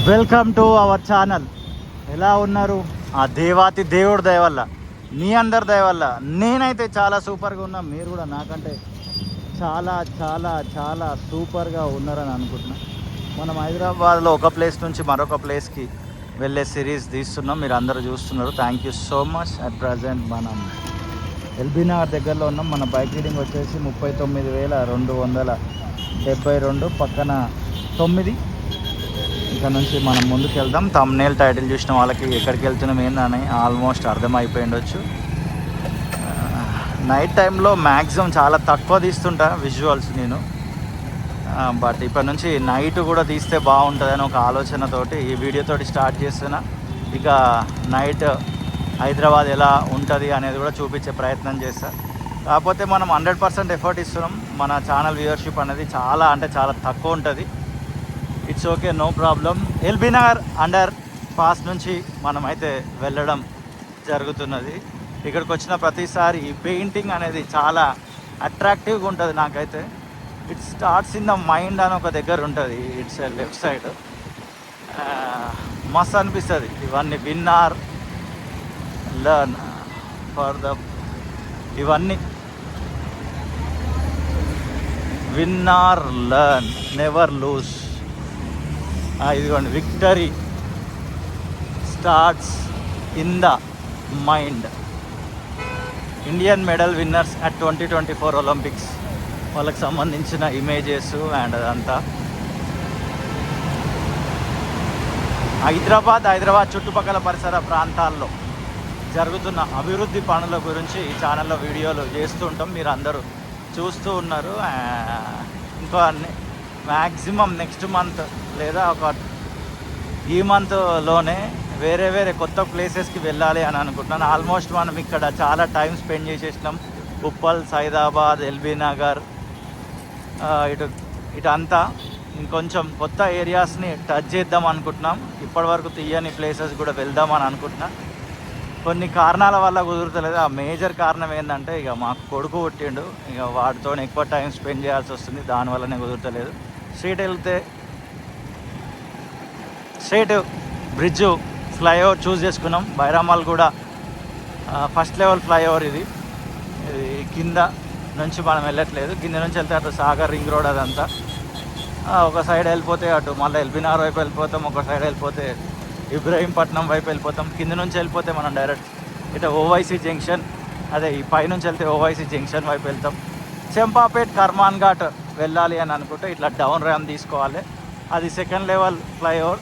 Welcome to our channel. ఎలా ఉన్నారు? ఆ దేవాతి దేవుడి దయ వల్ల, మీ అందరి దయ వల్ల నేనైతే చాలా సూపర్గా ఉన్నా. మీరు కూడా నాకంటే చాలా చాలా చాలా సూపర్గా ఉన్నారని అనుకుంటున్నా. మనం హైదరాబాద్లో ఒక ప్లేస్ నుంచి మరొక ప్లేస్కి వెళ్ళే సిరీస్ తీస్తున్నాం. మీరు అందరూ చూస్తున్నారు. Thank you so much. At present మనం ఎల్బీ నగర్ దగ్గరలో ఉన్నాం. మన బైక్ రీడింగ్ వచ్చేసి 39,272. పక్కన 9. ఇక్కడ నుంచి మనం ముందుకు వెళ్దాం. థంబ్నెయిల్ టైటిల్ చూసిన వాళ్ళకి ఎక్కడికి వెళ్తున్నాం ఏందని ఆల్మోస్ట్ అర్థమైపోయి ఉండొచ్చు. నైట్ టైంలో మ్యాక్సిమం చాలా తక్కువ తీస్తుంటా విజువల్స్ నేను, బట్ ఇప్పటి నుంచి నైట్ కూడా తీస్తే బాగుంటుందని ఒక ఆలోచనతోటి ఈ వీడియోతోటి స్టార్ట్ చేస్తున్నా. ఇక నైట్ హైదరాబాద్ ఎలా ఉంటుంది అనేది కూడా చూపించే ప్రయత్నం చేస్తా. కాకపోతే మనం 100% ఎఫర్ట్ ఇస్తున్నాం. మన ఛానల్ వ్యూవర్షిప్ అనేది చాలా అంటే చాలా తక్కువ ఉంటుంది. It's okay, no problem. LB Nagar underpass నుంచి మనమైతే వెళ్ళడం జరుగుతున్నది. ఇక్కడికి వచ్చిన ప్రతిసారి ఈ పెయింటింగ్ అనేది చాలా అట్రాక్టివ్గా ఉంటుంది నాకైతే. It starts in the mind అని ఒక దగ్గర ఉంటుంది. It's left side. మస్తు అనిపిస్తుంది. ఇవన్నీ win or learn for the ఇవన్నీ win or learn never lose. ఇదిగోండి, victory starts in the mind. Indian medal winners at 2024 Olympics వాళ్ళకి సంబంధించిన ఇమేజెస్ అండ్ అదంతా. హైదరాబాద్ చుట్టుపక్కల పరిసర ప్రాంతాల్లో జరుగుతున్న అభివృద్ధి పనుల గురించి ఈ ఛానల్లో వీడియోలు చేస్తూ ఉంటాం. మీరు అందరూ చూస్తూ ఉన్నారు. ఇంకో మ్యాక్సిమం నెక్స్ట్ మంత్ లేదా ఈ మంత్లోనే వేరే కొత్త ప్లేసెస్కి వెళ్ళాలి అని అనుకుంటున్నాను. ఆల్మోస్ట్ మనం ఇక్కడ చాలా టైం స్పెండ్ చేసేసినాం. ఉప్పల్, సైదాబాద్, ఎల్బీ నగర్, ఇటంతా ఇంకొంచెం కొత్త ఏరియాస్ని టచ్ చేద్దాం అనుకుంటున్నాం. ఇప్పటివరకు తీయని ప్లేసెస్ కూడా వెళ్దామని అనుకుంటున్నాం. కొన్ని కారణాల వల్ల కుదురుతలేదు. ఆ మేజర్ కారణం ఏంటంటే ఇక మాకు కొడుకు పుట్టిండు. ఇక వాటితో ఎక్కువ టైం స్పెండ్ చేయాల్సి వస్తుంది. దానివల్లనే కుదురుతలేదు. స్ట్రైట్ బ్రిడ్జు ఫ్లైఓవర్ చూస్ చేసుకున్నాం. బైరామాల్ కూడా ఫస్ట్ లెవెల్ ఫ్లైఓవర్ ఇది కింద నుంచి మనం వెళ్ళట్లేదు. కింద నుంచి వెళ్తే అటు సాగర్ రింగ్ రోడ్ అదంతా. ఒక సైడ్ వెళ్ళిపోతే అటు మళ్ళీ ఎల్బీ నగర్ వైపు వెళ్ళిపోతాం. ఒక సైడ్ వెళ్ళిపోతే ఇబ్రహీంపట్నం వైపు వెళ్ళిపోతాం. కింద నుంచి వెళ్ళిపోతే మనం డైరెక్ట్ ఇటు ఓవైసీ జంక్షన్, అదే ఈ పైనుంచి వెళ్తే ఓవైసీ జంక్షన్ వైపు వెళ్తాం. చెంపాపేట్, కర్మాన్ ఘాట్ వెళ్ళాలి అని అనుకుంటే ఇట్లా డౌన్ ర్యామ్ తీసుకోవాలి. అది సెకండ్ లెవెల్ ఫ్లైఓవర్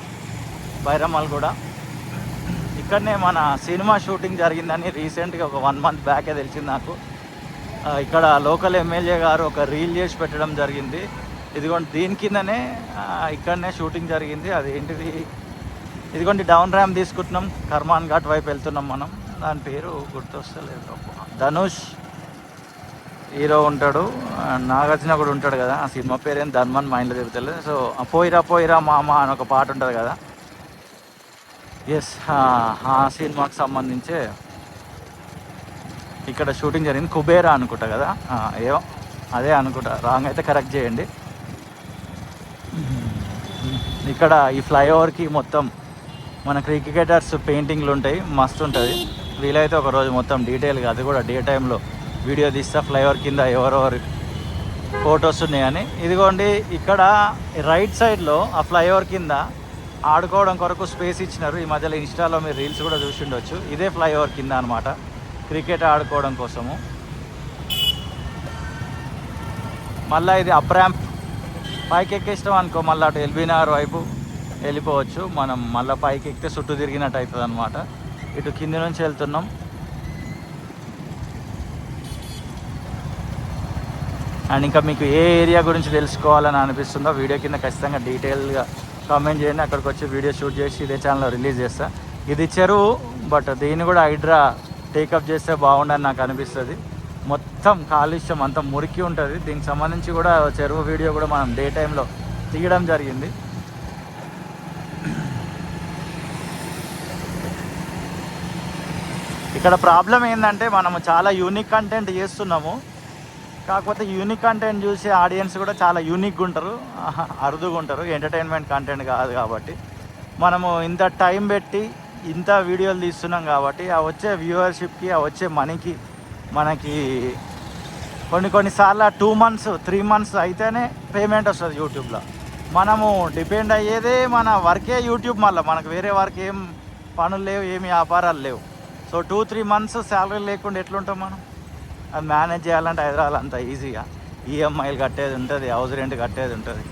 బైరామాల్ కూడా. ఇక్కడనే మన సినిమా షూటింగ్ జరిగిందని రీసెంట్గా ఒక 1 month బ్యాకే తెలిసింది నాకు. ఇక్కడ లోకల్ ఎమ్మెల్యే గారు ఒక రీల్ చేసి పెట్టడం జరిగింది. ఇదిగోండి, దీని కిందనే ఇక్కడనే షూటింగ్ జరిగింది. అది ఏంటిది, ఇదిగోండి డౌన్ ర్యామ్ తీసుకుంటున్నాం. కర్మాన్ ఘాట్ వైపు వెళ్తున్నాం మనం. దాని పేరు గుర్తొస్తలేదు. ధనుష్ హీరో ఉంటాడు, నాగార్జున కూడా ఉంటాడు కదా. ఆ సినిమా పేరు ఏం ధన్మన్ మైండ్లో తిరుగుతలేదు. సో పోయిరా మామ అని ఒక పాట ఉంటుంది కదా. ఎస్, ఆ సినిమాకి సంబంధించే ఇక్కడ షూటింగ్ జరిగింది. కుబేరా అనుకుంటా కదా, ఏమో అదే అనుకుంటా. రాంగ్ అయితే కరెక్ట్ చేయండి. ఇక్కడ ఈ ఫ్లైఓవర్కి మొత్తం మన క్రికెటర్స్ పెయింటింగ్లు ఉంటాయి. మస్తు ఉంటుంది. వీలైతే ఒకరోజు మొత్తం డీటెయిల్గా అది కూడా డే టైంలో వీడియో తీస్తా. ఫ్లైఓవర్ కింద ఎవరెవరు ఫొటోస్ ఉన్నాయని. ఇదిగోండి, ఇక్కడ రైట్ సైడ్లో ఆ ఫ్లైఓవర్ కింద ఆడుకోవడం కొరకు స్పేస్ ఇచ్చినారు. ఈ మధ్యలో ఇన్స్టాలో మీరు రీల్స్ కూడా చూసి ఉండొచ్చు. ఇదే ఫ్లైఓవర్ కింద అనమాట క్రికెట్ ఆడుకోవడం కోసము. మళ్ళీ ఇది అప్ ర్యాంప్. పైకి ఎక్కేస్తాం అనుకో, మళ్ళీ అటు ఎల్బీ నగర్ వైపు వెళ్ళిపోవచ్చు. మనం మళ్ళీ పైకి ఎక్కితే చుట్టూ తిరిగినట్టు అవుతుంది అనమాట. ఇటు కింది నుంచి వెళ్తున్నాం. అండ్ ఇంకా మీకు ఏ ఏరియా గురించి తెలుసుకోవాలని అనిపిస్తుందో వీడియో కింద ఖచ్చితంగా డీటెయిల్గా కామెంట్ చేయండి. అక్కడికి వచ్చి వీడియో షూట్ చేసి ఇదే ఛానల్లో రిలీజ్ చేస్తా. ఇది చెరువు, బట్ దీన్ని కూడా హైడ్రా టేకప్ చేస్తే బాగుండని నాకు అనిపిస్తుంది. మొత్తం కాలుష్యం అంతా మురికి ఉంటుంది. దీనికి సంబంధించి కూడా చెరువు వీడియో కూడా మనం డే టైంలో తీయడం జరిగింది. ఇక్కడ ప్రాబ్లం ఏంటంటే మనము చాలా యూనిక్ కంటెంట్ చేస్తున్నాము. కాకపోతే యూనిక్ కంటెంట్ చూసే ఆడియన్స్ కూడా చాలా యూనిక్గా ఉంటారు, అరుదుగా ఉంటారు. ఎంటర్టైన్మెంట్ కంటెంట్ కాదు కాబట్టి మనము ఇంత టైం పెట్టి ఇంత వీడియోలు తీస్తున్నాం కాబట్టి ఆ వచ్చే వ్యూవర్షిప్కి ఆ వచ్చే మనీకి మనకి కొన్నిసార్లు 2 months 3 months అయితేనే పేమెంట్ వస్తుంది యూట్యూబ్లో. మనము డిపెండ్ అయ్యేదే మన వర్కే యూట్యూబ్. మళ్ళీ మనకు వేరే వర్క్ ఏం పనులు లేవు, ఏమి వ్యాపారాలు లేవు. సో 2-3 months శాలరీ లేకుండా ఎట్లుంటాం మనం? అది మేనేజ్ చేయాలంటే హైదరాబాద్ అంత ఈజీగా ఈఎంఐలు కట్టేది ఉంటుంది, హౌస్ రెంట్ కట్టేది ఉంటుంది.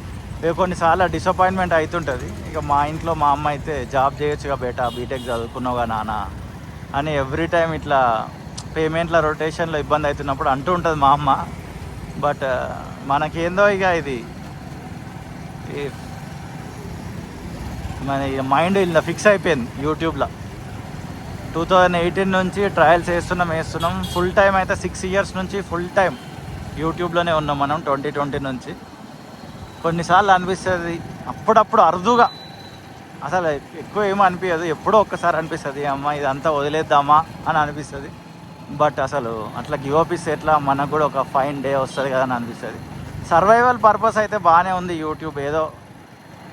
కొన్నిసార్లు డిసప్పాయింట్మెంట్ అవుతుంటుంది. ఇక మా ఇంట్లో మా అమ్మ అయితే జాబ్ చేయొచ్చుగా బేటా, బీటెక్ చదువుకున్నావుగా నాన్న అని ఎవ్రీ టైం ఇట్లా పేమెంట్ల రొటేషన్లో ఇబ్బంది అవుతున్నప్పుడు అంటూ ఉంటుంది మా అమ్మ. బట్ మనకేందో ఇక ఇది మన మైండ్ ఇలా ఫిక్స్ అయిపోయింది యూట్యూబ్లో. 2018 నుంచి ట్రయల్స్ వేస్తున్నాం. ఫుల్ టైం అయితే 6 years నుంచి ఫుల్ టైం యూట్యూబ్లోనే ఉన్నాం మనం 2020 నుంచి. కొన్నిసార్లు అనిపిస్తుంది, అప్పుడప్పుడు అరుదుగా, అసలు ఎక్కువ ఏమో అనిపించదు, ఎప్పుడో ఒక్కసారి అనిపిస్తుంది అమ్మ ఇదంతా వదిలేద్దామా అని అనిపిస్తుంది. బట్ అసలు అట్లా గివ్ అప్ ఇస్తే ఎట్లా, మనకు కూడా ఒక ఫైన్ డే వస్తుంది కదా అని అనిపిస్తుంది. సర్వైవల్ పర్పస్ అయితే బాగానే ఉంది యూట్యూబ్ ఏదో,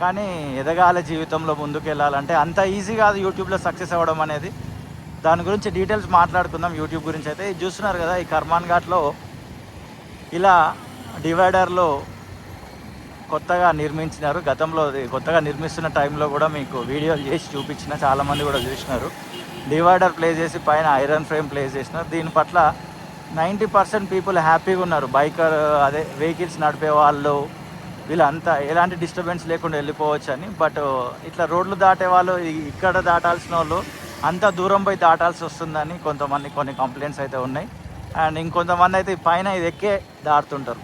కానీ ఎదగాలి జీవితంలో ముందుకు వెళ్ళాలంటే అంత ఈజీ కాదు యూట్యూబ్లో సక్సెస్ అవ్వడం అనేది. దాని గురించి డీటెయిల్స్ మాట్లాడుకుందాం. యూట్యూబ్ గురించి అయితే ఇది చూస్తున్నారు కదా, ఈ కర్మాన్ ఘాట్లో ఇలా డివైడర్లో కొత్తగా నిర్మించినారు. గతంలో కొత్తగా నిర్మిస్తున్న టైంలో కూడా మీకు వీడియోలు చేసి చూపించిన, చాలామంది కూడా చూసినారు. డివైడర్ ప్లేస్ చేసి పైన ఐరన్ ఫ్రేమ్ ప్లేస్ చేసినారు. దీని పట్ల 90% పీపుల్ హ్యాపీగా ఉన్నారు. బైకర్ అదే వెహికల్స్ నడిపే వాళ్ళు వీళ్ళంతా ఎలాంటి డిస్టర్బెన్స్ లేకుండా వెళ్ళిపోవచ్చు అని. బట్ ఇట్లా రోడ్లు దాటే వాళ్ళు, ఇక్కడ దాటాల్సిన వాళ్ళు అంత దూరం పోయి దాటాల్సి వస్తుందని కొన్ని కంప్లైంట్స్ అయితే ఉన్నాయి. అండ్ ఇంకొంతమంది అయితే పైన ఇది ఎక్కే దాటుతుంటారు.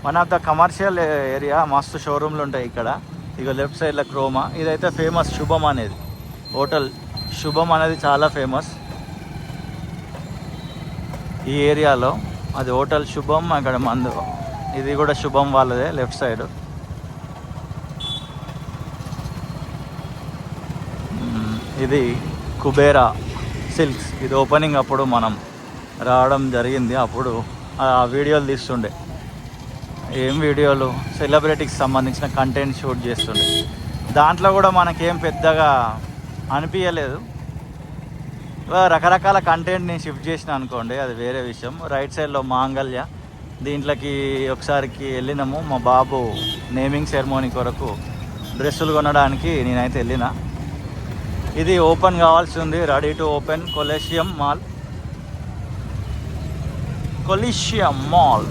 One of the commercial area, మస్తు షోరూమ్లు ఉంటాయి ఇక్కడ. ఇక లెఫ్ట్ సైడ్లో క్రోమా, ఇదైతే ఫేమస్ శుభం అనేది, హోటల్ శుభం అనేది చాలా ఫేమస్ ఈ ఏరియాలో. అది హోటల్ శుభం, అక్కడ మందు, ఇది కూడా శుభం వాళ్ళదే లెఫ్ట్ సైడ్. ఇది కుబేరా సిల్క్స్, ఇది ఓపెనింగ్ అప్పుడు మనం రావడం జరిగింది. అప్పుడు ఆ వీడియోలు తీస్తుండే, ఏం వీడియోలు, సెలబ్రిటీకి సంబంధించిన కంటెంట్ షూట్ చేస్తుండే. దాంట్లో కూడా మనకేం పెద్దగా అనిపించలేదు. రకరకాల కంటెంట్ నేను షిఫ్ట్ చేసిన అనుకోండి, అది వేరే విషయం. రైట్ సైడ్లో మాంగళ్య, దీంట్లోకి ఒకసారికి వెళ్ళినాము. మా బాబు నేమింగ్ సెరమోనీ కొరకు డ్రెస్సులు కొనడానికి నేనైతే వెళ్ళిన. ఇది ఓపెన్ కావాల్సి ఉంది, రెడీ టు ఓపెన్. కొలీషియం మాల్.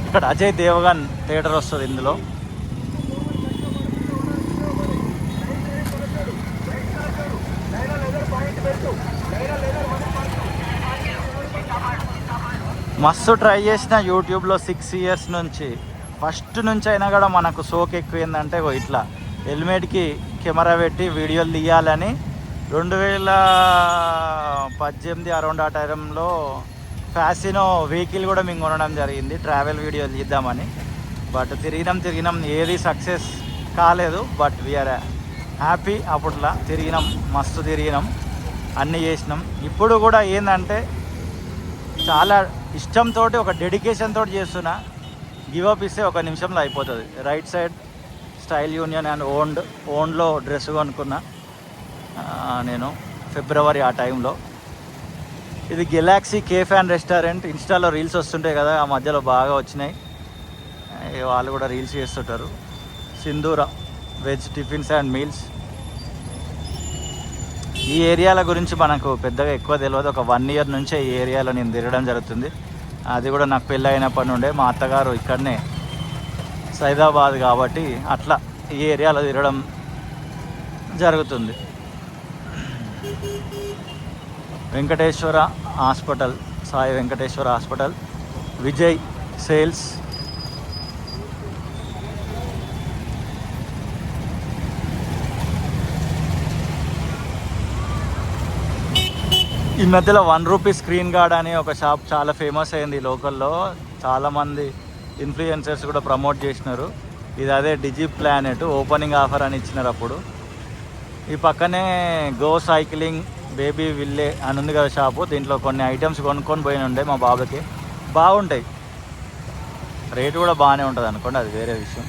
ఇక్కడ అజయ్ దేవగన్ థియేటర్ వస్తుంది ఇందులో. మస్తు ట్రై చేసిన యూట్యూబ్లో 6 years నుంచి. ఫస్ట్ నుంచి అయినా కూడా మనకు సోక్ ఎక్కువ ఏంటంటే ఇట్లా హెల్మెట్కి కెమెరా పెట్టి వీడియోలు తీయాలని 2018 అరౌండ్ ఆ టైంలో ఫ్యాసినో వెహికల్ కూడా మేము కొనడం జరిగింది, ట్రావెల్ వీడియోలు తీద్దామని. బట్ తిరిగినాం, ఏది సక్సెస్ కాలేదు. But we're happy. అప్పట్లో మస్తు తిరిగినాం, అన్నీ చేసినాం. ఇప్పుడు కూడా ఏంటంటే చాలా ఇష్టంతో, ఒక డెడికేషన్ తోటి చేస్తున్నా. గివప్ ఇస్తే 1 నిమిషంలో అయిపోతుంది. Right side style union and ఓన్లో డ్రెస్ కొనుక్కున్నా నేను ఫిబ్రవరి ఆ టైంలో. ఇది గెలాక్సీ కేఫ్ అండ్ రెస్టారెంట్. ఇన్స్టాలో రీల్స్ వస్తుంటాయి కదా, ఆ మధ్యలో బాగా వచ్చినాయి, వాళ్ళు కూడా రీల్స్ చేస్తుంటారు. సింధూర వెజ్ టిఫిన్స్ అండ్ మీల్స్. ఈ ఏరియాల గురించి మనకు పెద్దగా ఎక్కువ తెలియదు. ఒక 1 year నుంచే ఈ ఏరియాలో నేను తిరగడం జరుగుతుంది. అది కూడా నాకు పెళ్ళి అయినప్పటి నుండే. మా అత్తగారు ఇక్కడనే సైదాబాద్ కాబట్టి అట్లా ఈ ఏరియాలో తిరగడం జరుగుతుంది. Venkateswara hospital, Sai Venkateswara hospital, Vijay sales. ఈ మధ్యలో 1 రూపీ స్క్రీన్ గార్డ్ అని ఒక షాప్ చాలా ఫేమస్ అయింది లోకల్లో. చాలామంది ఇన్ఫ్లుయెన్సర్స్ కూడా ప్రమోట్ చేసినారు. ఇది అదే డిజి ప్లానెట్ ఓపెనింగ్ ఆఫర్ అని ఇచ్చినారు అప్పుడు. ఈ పక్కనే గో సైక్లింగ్ బేబీ విల్లే అని ఉంది కదా షాపు. దీంట్లో కొన్ని ఐటమ్స్ కొనుక్కొని పోయి ఉండే మా బాబుకి, బాగుంటాయి. రేటు కూడా బాగానే ఉంటుంది అనుకోండి, అది వేరే విషయం.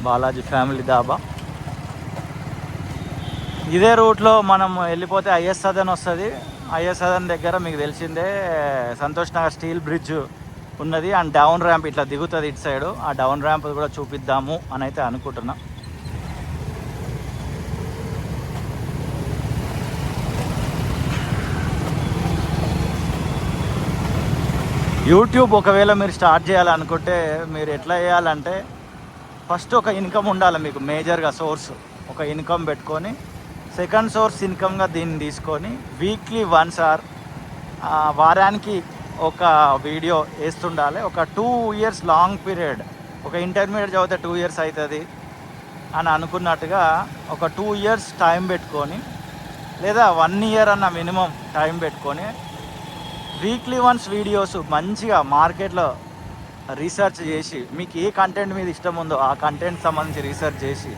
బాలాజీ ఫ్యామిలీ ధాబా. ఇదే రూట్లో మనం వెళ్ళిపోతే ఐఎస్ సదన్ వస్తుంది. ఐఎస్ సదన్ దగ్గర మీకు తెలిసిందే సంతోష్ నగర్ స్టీల్ బ్రిడ్జ్ ఉన్నది. అండ్ డౌన్ ర్యాంప్ ఇట్లా దిగుతుంది ఇటు సైడు. ఆ డౌన్ ర్యాంప్ కూడా చూపిద్దాము అని అయితే అనుకుంటున్నా. యూట్యూబ్ ఒకవేళ మీరు స్టార్ట్ చేయాలనుకుంటే మీరు ఎట్లా చేయాలంటే ఫస్ట్ ఒక ఇన్కమ్ ఉండాలి మీకు, మేజర్గా సోర్స్ ఒక ఇన్కమ్ పెట్టుకొని సెకండ్ సోర్స్ ఇన్కమ్గా దీన్ని తీసుకొని వీక్లీ వన్స్ ఆర్ వారానికి ఒక వీడియో వేస్తుండాలి. ఒక 2 years లాంగ్ పీరియడ్, ఒక ఇంటర్మీడియట్ చదివితే 2 years అవుతుంది అని అనుకున్నట్టుగా ఒక 2 years టైం పెట్టుకొని, లేదా 1 year అన్న మినిమం టైం పెట్టుకొని వీక్లీ వన్స్ వీడియోస్ మంచిగా మార్కెట్లో రీసెర్చ్ చేసి మీకు ఏ కంటెంట్ మీద ఇష్టం ఉందో ఆ కంటెంట్ సంబంధించి రీసెర్చ్ చేసి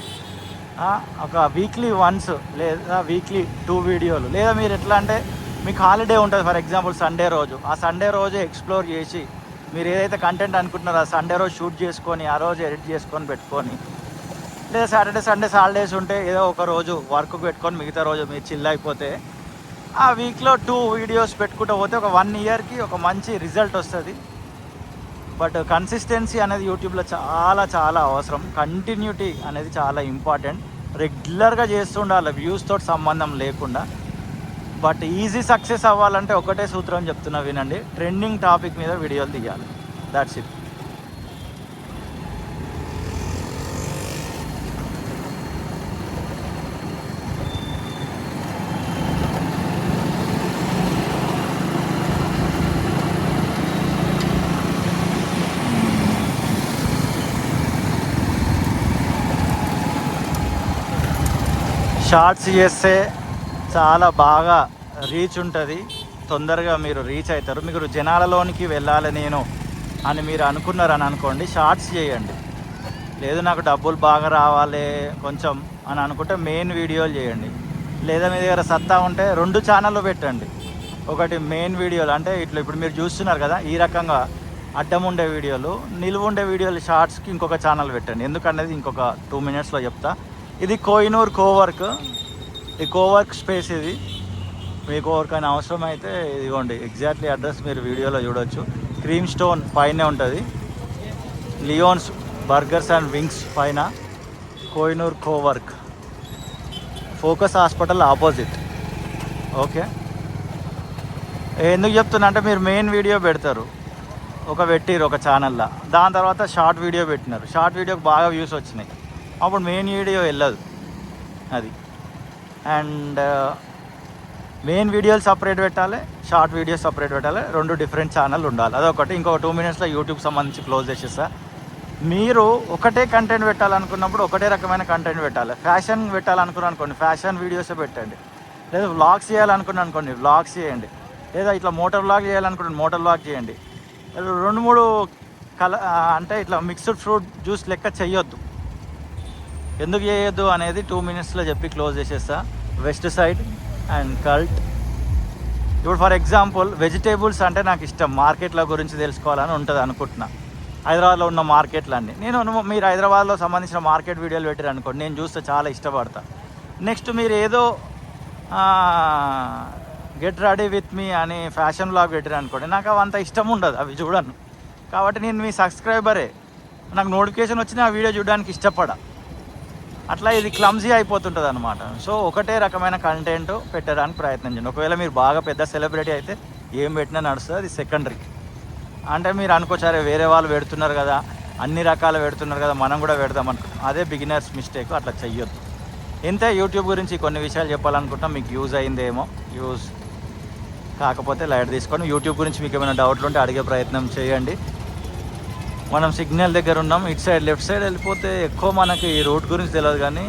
ఒక వీక్లీ వన్స్ లేదా వీక్లీ 2 వీడియోలు, లేదా మీరు ఎట్లా అంటే మీకు హాలిడే ఉంటుంది ఫర్ ఎగ్జాంపుల్ సండే రోజు, ఆ సండే రోజు ఎక్స్ప్లోర్ చేసి మీరు ఏదైతే కంటెంట్ అనుకుంటున్నారో ఆ సండే రోజు షూట్ చేసుకొని ఆ రోజు ఎడిట్ చేసుకొని పెట్టుకొని, లేదా సాటర్డే సండే హాలిడేస్ ఉంటే ఏదో ఒక రోజు వర్క్ పెట్టుకొని మిగతా రోజు మీరు చిల్ అయిపోతే ఆ వీక్లో 2 వీడియోస్ పెట్టుకుంటూ పోతే ఒక 1 yearకి ఒక మంచి రిజల్ట్ వస్తుంది. బట్ కన్సిస్టెన్సీ అనేది యూట్యూబ్లో చాలా చాలా అవసరం. కంటిన్యూటీ అనేది చాలా ఇంపార్టెంట్. రెగ్యులర్గా చేస్తుండాలి వ్యూస్ తోటి సంబంధం లేకుండా. బట్ ఈజీ సక్సెస్ అవ్వాలంటే ఒకటే సూత్రం చెప్తున్నా వినండి, ట్రెండింగ్ టాపిక్ మీద వీడియోలు తీయాలి. That's it. షార్ట్స్ చేస్తే చాలా బాగా రీచ్ ఉంటుంది, తొందరగా మీరు రీచ్ అవుతారు. మీరు జనాలలోనికి వెళ్ళాలి నేను అని మీరు అనుకున్నారని అనుకోండి, షార్ట్స్ చేయండి. లేదు నాకు డబ్బులు బాగా రావాలి కొంచెం అని అనుకుంటే మెయిన్ వీడియోలు చేయండి. లేదా మీ దగ్గర సత్తా ఉంటే 2 ఛానళ్ళు పెట్టండి. ఒకటి మెయిన్ వీడియోలు అంటే ఇట్లా ఇప్పుడు మీరు చూస్తున్నారు కదా, ఈ రకంగా అడ్డం ఉండే వీడియోలు, నిలువ ఉండే వీడియోలు షార్ట్స్కి ఇంకొక ఛానల్ పెట్టండి. ఎందుకనేది ఇంకొక 2 minutesలో చెప్తా. ఇది కోహినూర్ కోవర్క్, ఈ కోవర్క్ స్పేస్. ఇది మీకు ఎవరికైనా అవసరం అయితే ఇదిగోండి ఎగ్జాక్ట్లీ అడ్రస్ మీరు వీడియోలో చూడవచ్చు. క్రీమ్ స్టోన్ పైనే ఉంటుంది, లియోన్స్ బర్గర్స్ అండ్ వింగ్స్ పైన Kohinoor Cowork, focus hospital opposite. Okay, ఎందుకు చెప్తున్నా అంటే మీరు మెయిన్ వీడియో పెడతారు, పెట్టిరు ఒక ఛానల్లో, దాని తర్వాత షార్ట్ వీడియో పెట్టినారు, షార్ట్ వీడియోకి బాగా వ్యూస్ వచ్చినాయి, అప్పుడు మెయిన్ వీడియో వెళ్ళదు అది. అండ్ మెయిన్ వీడియోలు సపరేట్ పెట్టాలి, షార్ట్ వీడియోస్ సపరేట్ పెట్టాలి, 2 డిఫరెంట్ ఛానల్ ఉండాలి. అదొకటి. ఇంకొక 2 minutesలో యూట్యూబ్ సంబంధించి క్లోజ్ చేసేస్తా. మీరు ఒకటే కంటెంట్ పెట్టాలనుకున్నప్పుడు ఒకటే రకమైన కంటెంట్ పెట్టాలి. ఫ్యాషన్ పెట్టాలనుకున్నాను అనుకోండి, ఫ్యాషన్ వీడియోసే పెట్టండి. లేదా వ్లాగ్స్ చేయాలనుకున్నాను అనుకోండి, వ్లాగ్స్ చేయండి. లేదా ఇట్లా మోటార్ వ్లాగ్ చేయాలనుకుంటే మోటార్ వ్లాగ్ చేయండి. 2-3 అంటే ఇట్లా మిక్స్డ్ ఫ్రూట్ జ్యూస్ లెక్క చెయ్యొద్దు. ఎందుకు చేయొద్దు అనేది 2 minutesలో చెప్పి క్లోజ్ చేసేస్తా. West side and cult. ఇప్పుడు ఫర్ ఎగ్జాంపుల్ వెజిటేబుల్స్ అంటే నాకు ఇష్టం, మార్కెట్ల గురించి తెలుసుకోవాలని ఉంటుంది అనుకుంటున్నా. హైదరాబాద్లో ఉన్న మార్కెట్లన్నీ మీరు హైదరాబాద్లో సంబంధించిన మార్కెట్ వీడియోలు పెట్టారు అనుకోండి, నేను చూస్తే చాలా ఇష్టపడతా. నెక్స్ట్ మీరు ఏదో గెట్ రెడీ విత్ మీ అని ఫ్యాషన్ బ్లాగ్ పెట్టారు అనుకోండి, నాకు అవంత ఇష్టం ఉండదు, అవి చూడను. కాబట్టి నేను మీ సబ్స్క్రైబరే, నాకు నోటిఫికేషన్ వచ్చినా ఆ వీడియో చూడడానికి ఇష్టపడా. అట్లా ఇది క్లమ్జీ అయిపోతుంటుంది అనమాట. సో ఒకటే రకమైన కంటెంట్ పెట్టడానికి ప్రయత్నం చేయండి. ఒకవేళ మీరు బాగా పెద్ద సెలబ్రిటీ అయితే ఏం పెట్టినా నడుస్తుంది, అది సెకండరీ. అంటే మీరు అనుకోచారే వేరే వాళ్ళు పెడుతున్నారు కదా, అన్ని రకాలు పెడుతున్నారు కదా, మనం కూడా పెడదాం అనుకుంటాం. అదే బిగినర్స్ మిస్టేక్, అట్లా చెయ్యొద్దు. ఇంతే యూట్యూబ్ గురించి కొన్ని విషయాలు చెప్పాలనుకుంటాం. మీకు యూజ్ అయిందేమో, యూజ్ కాకపోతే లైట్ తీసుకొని యూట్యూబ్ గురించి మీకు ఏమైనా డౌట్లు ఉంటే అడిగే ప్రయత్నం చేయండి. మనం సిగ్నల్ దగ్గర ఉన్నాం, ఇటు సైడ్ లెఫ్ట్ సైడ్ వెళ్ళిపోతే ఎక్కువ మనకి ఈ రూట్ గురించి తెలియదు, కానీ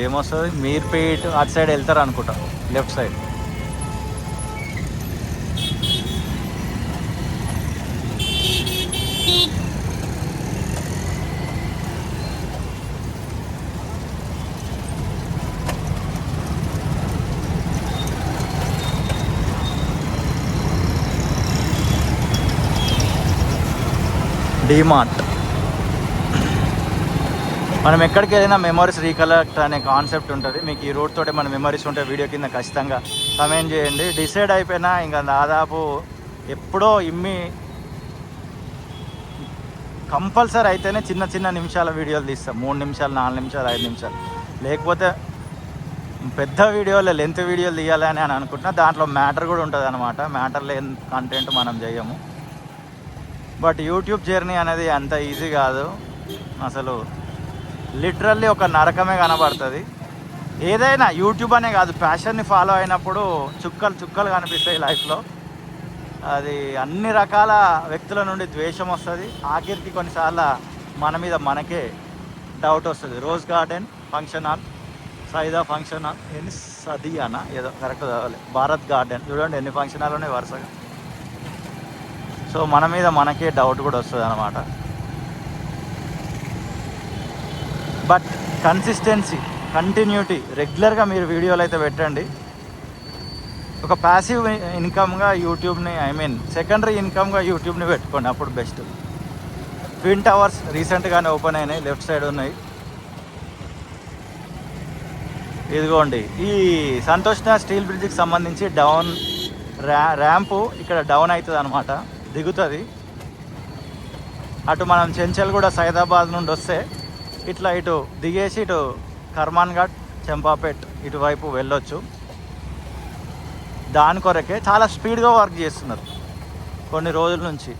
ఏమొస్తుంది మీర్పేట్ అటు సైడ్ వెళ్తారు అనుకుంటా, లెఫ్ట్ సైడ్. డిమార్ట్ మనం ఎక్కడికి వెళ్ళినా మెమరీస్ రీకలెక్ట్ అనే కాన్సెప్ట్ ఉంటుంది. మీకు ఈ రూట్ తోటి మన మెమరీస్ ఉంటే వీడియో కింద ఖచ్చితంగా కమెంట్ చేయండి. డిసైడ్ అయిపోయినా ఇంకా దాదాపు ఎప్పుడో ఇమ్మి కంపల్సరీ అయితేనే చిన్న చిన్న నిమిషాల వీడియోలు తీస్తాం. 3 నిమిషాలు, 4 నిమిషాలు, 5 నిమిషాలు. లేకపోతే పెద్ద వీడియోలు, లెంత్ వీడియోలు తీయాలని అని అనుకుంటున్నా. దాంట్లో మ్యాటర్ కూడా ఉంటుంది అనమాట. మ్యాటర్ లేని కంటెంట్ మనం చేయము. బట్ యూట్యూబ్ జర్నీ అనేది అంత ఈజీ కాదు అసలు. లిటరల్లీ ఒక నరకమే కనబడుతుంది. ఏదైనా యూట్యూబ్ అనే కాదు, ప్యాషన్ని ఫాలో అయినప్పుడు చుక్కలు చుక్కలు కనిపిస్తాయి లైఫ్లో. అది అన్ని రకాల వ్యక్తుల నుండి ద్వేషం వస్తుంది. ఆఖరికి కొన్నిసార్లు మన మీద మనకే డౌట్ వస్తుంది. Rose garden function hall, Saida function hall, ఎన్ని సదియానా ఏదో కరెక్ట్ చదవాలి, భారత్ గార్డెన్, చూడండి ఎన్ని ఫంక్షన్ హాల్ ఉన్నాయి వరుసగా. సో మన మీద మనకే డౌట్ కూడా వస్తుంది అన్నమాట. బట్ కన్సిస్టెన్సీ, కంటిన్యూటీ, రెగ్యులర్గా మీరు వీడియోలు అయితే పెట్టండి. ఒక ప్యాసివ్ ఇన్కమ్గా యూట్యూబ్ని, సెకండరీ ఇన్కమ్గా యూట్యూబ్ని పెట్టుకోండి, అప్పుడు బెస్ట్. ట్విన్ టవర్స్ రీసెంట్గానే ఓపెన్ అయినాయి, లెఫ్ట్ సైడ్ ఉన్నాయి. ఇదిగోండి ఈ సంతోష్ నగర్ స్టీల్ బ్రిడ్జ్కి సంబంధించి డౌన్ ర్యాంపు ఇక్కడ డౌన్ అవుతుంది అనమాట, దిగుతుంది. అటు మనం చెంచల్గూడ సైదాబాద్ నుండి వస్తే ఇట్లా ఇటు దిగేసి ఇటు కర్మాన్ ఘాట్, చెంపాపేట్ ఇటువైపు వెళ్ళొచ్చు. దాని కొరకే చాలా స్పీడ్గా వర్క్ చేస్తున్నారు కొన్ని రోజుల నుంచి.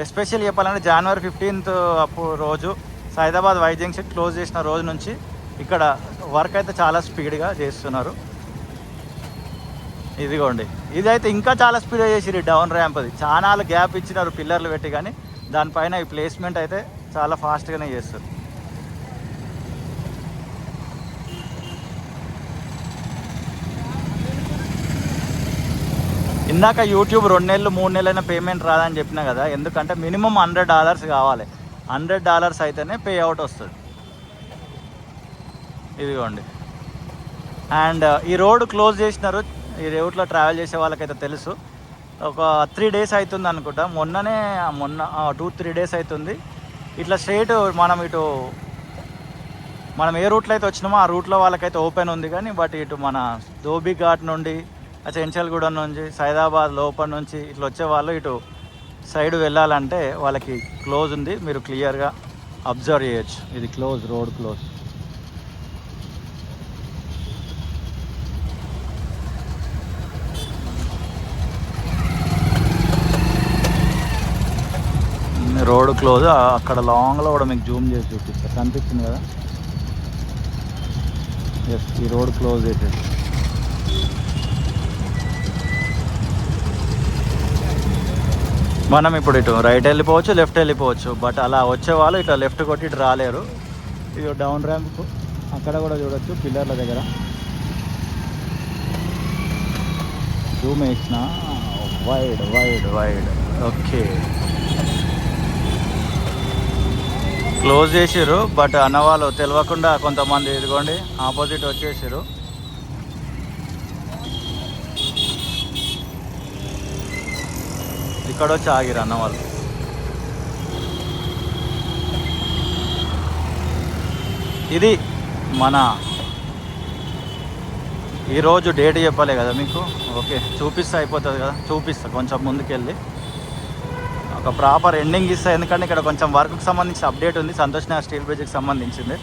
ఎస్పెషల్లీ చెప్పాలంటే జనవరి 15th అప్పుడు రోజు సైదాబాద్ వై జంక్షన్ క్లోజ్ చేసిన రోజు నుంచి ఇక్కడ వర్క్ అయితే చాలా స్పీడ్గా చేస్తున్నారు. ఇదిగోండి ఇదైతే ఇంకా చాలా స్పీడ్గా చేసిరు. డౌన్ ర్యాంప్ అది చాలా గ్యాప్ ఇచ్చినారు పిల్లర్లు పెట్టి, కానీ దానిపైన ఈ ప్లేస్మెంట్ అయితే చాలా ఫాస్ట్గానే చేస్తారు. ఇందాక యూట్యూబ్ 2 నెలలు 3 నెలలైనా పేమెంట్ రాదని చెప్పినా కదా, ఎందుకంటే మినిమం $100 కావాలి. $100 అయితేనే పే అవుట్ వస్తుంది. ఇదిగోండి. అండ్ ఈ రోడ్ క్లోజ్ చేసినారు. ఈ రూట్లో ట్రావెల్ చేసే వాళ్ళకైతే తెలుసు. ఒక 3 days అవుతుంది అనుకుంటా. మొన్న 2-3 days అవుతుంది. ఇట్లా స్ట్రైట్ మనం ఏ రూట్లో అయితే వచ్చినామో ఆ రూట్లో వాళ్ళకైతే ఓపెన్ ఉంది. కానీ బట్ ఇటు మన ధోబీ ఘాట్ నుండి, చెంచల్గూడ నుంచి, సైదాబాద్ లోపల నుంచి ఇట్లా వచ్చేవాళ్ళు ఇటు సైడ్ వెళ్ళాలంటే వాళ్ళకి క్లోజ్ ఉంది. మీరు క్లియర్గా అబ్జర్వ్ చేయొచ్చు. ఇది close, road close. Road close. అక్కడ లాంగ్లో కూడా మీకు జూమ్ చేసి చూపిస్తా, కనిపిస్తుంది కదా. ఎస్, ఈ రోడ్ క్లోజ్ చేసేది. మనం ఇప్పుడు ఇటు రైట్ వెళ్ళిపోవచ్చు, లెఫ్ట్ వెళ్ళిపోవచ్చు. బట్ అలా వచ్చేవాళ్ళు ఇట్లా లెఫ్ట్ కొట్టి ఇటు రాలేరు. ఇది డౌన్ ర్యాంప్, అక్కడ కూడా చూడొచ్చు పిల్లర్ల దగ్గర. జూమ్ వేసిన wide wide wide. Okay, close చేసిర్రు. బట్ అన్నవాళ్ళు తెలియకుండా కొంతమంది ఇదిగోండి ఆపోజిట్ వచ్చేసారు. ఇక్కడ వచ్చి ఆగిరు అన్నవాళ్ళు. ఇది మన ఈరోజు డేట్ చెప్పాలి కదా మీకు. ఓకే, చూపిస్తే అయిపోతుంది కదా. చూపిస్తా కొంచెం ముందుకెళ్ళి ఒక ప్రాపర్ ఎండింగ్ ఇస్తా. ఎందుకంటే ఇక్కడ కొంచెం వర్క్కి సంబంధించిన అప్డేట్ ఉంది, సంతోష్ నగర్ స్టీల్ బ్రిడ్జ్కి సంబంధించింది.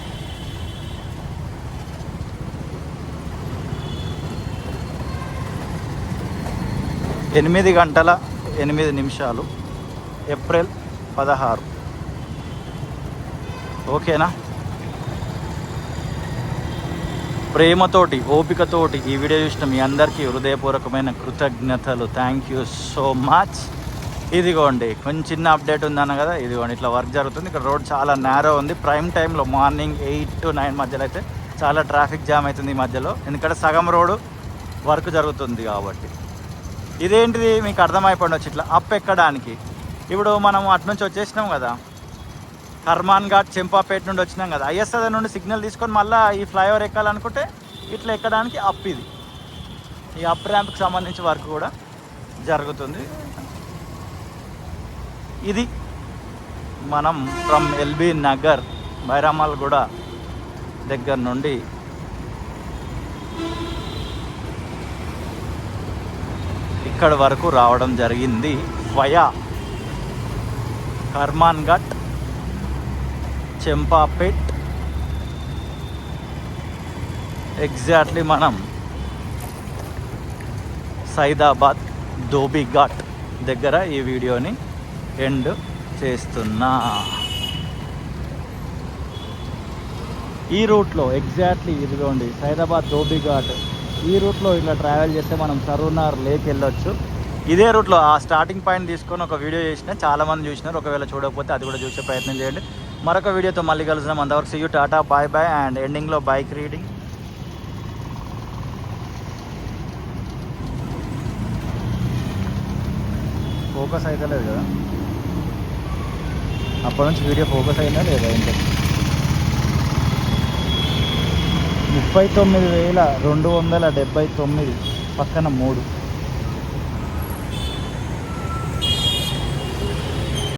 ఎనిమిది గంటల 8 నిమిషాలు, ఏప్రిల్ 16. ఓకేనా? ప్రేమతోటి, ఓపికతోటి ఈ వీడియో చూసిన మీ అందరికీ హృదయపూర్వకమైన కృతజ్ఞతలు. Thank you so much. ఇదిగోండి కొంచెం చిన్న అప్డేట్ ఉందన్న కదా. ఇదిగోండి ఇట్లా వర్క్ జరుగుతుంది. ఇక్కడ రోడ్ చాలా నేరో ఉంది. ప్రైమ్ టైంలో మార్నింగ్ 8 to 9 మధ్యలో అయితే చాలా ట్రాఫిక్ జామ్ అవుతుంది ఈ మధ్యలో, ఎందుకంటే సగం రోడ్డు వర్క్ జరుగుతుంది కాబట్టి. ఇదేంటిది మీకు అర్థమైపోవచ్చు. ఇట్లా అప్ ఎక్కడానికి ఇప్పుడు మనం అటు నుంచి వచ్చేసినాం కదా, కర్మాన్ ఘాట్, చెంపాపేట నుండి వచ్చినాం కదా. ఐఎస్ఆర్ నుండి సిగ్నల్ తీసుకొని మళ్ళీ ఈ ఫ్లైఓవర్ ఎక్కాలనుకుంటే ఇట్లా ఎక్కడానికి అప్. ఇది ఈ అప్ ర్యాంప్కి సంబంధించి వర్క్ కూడా జరుగుతుంది. ఇది మనం ఫ్రమ్ ఎల్బీ నగర్ బైరామాల్గూడ దగ్గర నుండి ఇక్కడ వరకు రావడం జరిగింది వయా కర్మాన్ ఘట్, చెంపాపేట్. ఎగ్జాక్ట్లీ మనం సైదాబాద్ ధోబీ ఘాట్ దగ్గర ఈ వీడియోని ఎండ్ చేస్తున్నా. ఈ రూట్లో ఎగ్జాక్ట్లీ ఇదిగోండి సైదాబాద్ ధోబీ ఘాట్. ఈ రూట్లో ఇట్లా ట్రావెల్ చేస్తే మనం సరూనార్ లేక్ వెళ్ళొచ్చు. ఇదే రూట్లో ఆ స్టార్టింగ్ పాయింట్ తీసుకొని ఒక వీడియో చేసిన, చాలామంది చూసినారు. ఒకవేళ చూడకపోతే అది కూడా చూసే ప్రయత్నం చేయండి. మరొక వీడియోతో మళ్ళీ కలుద్దాం. అంతవరకు సీ యూ, టాటా, బాయ్ బాయ్. అండ్ ఎండింగ్లో బైక్ రీడింగ్. ఫోకస్ అయితే లేదు కదా, అప్పటి నుంచి వీడియో ఫోకస్ అయినా లేదా? ఇంకా 39,279 పక్కన 3.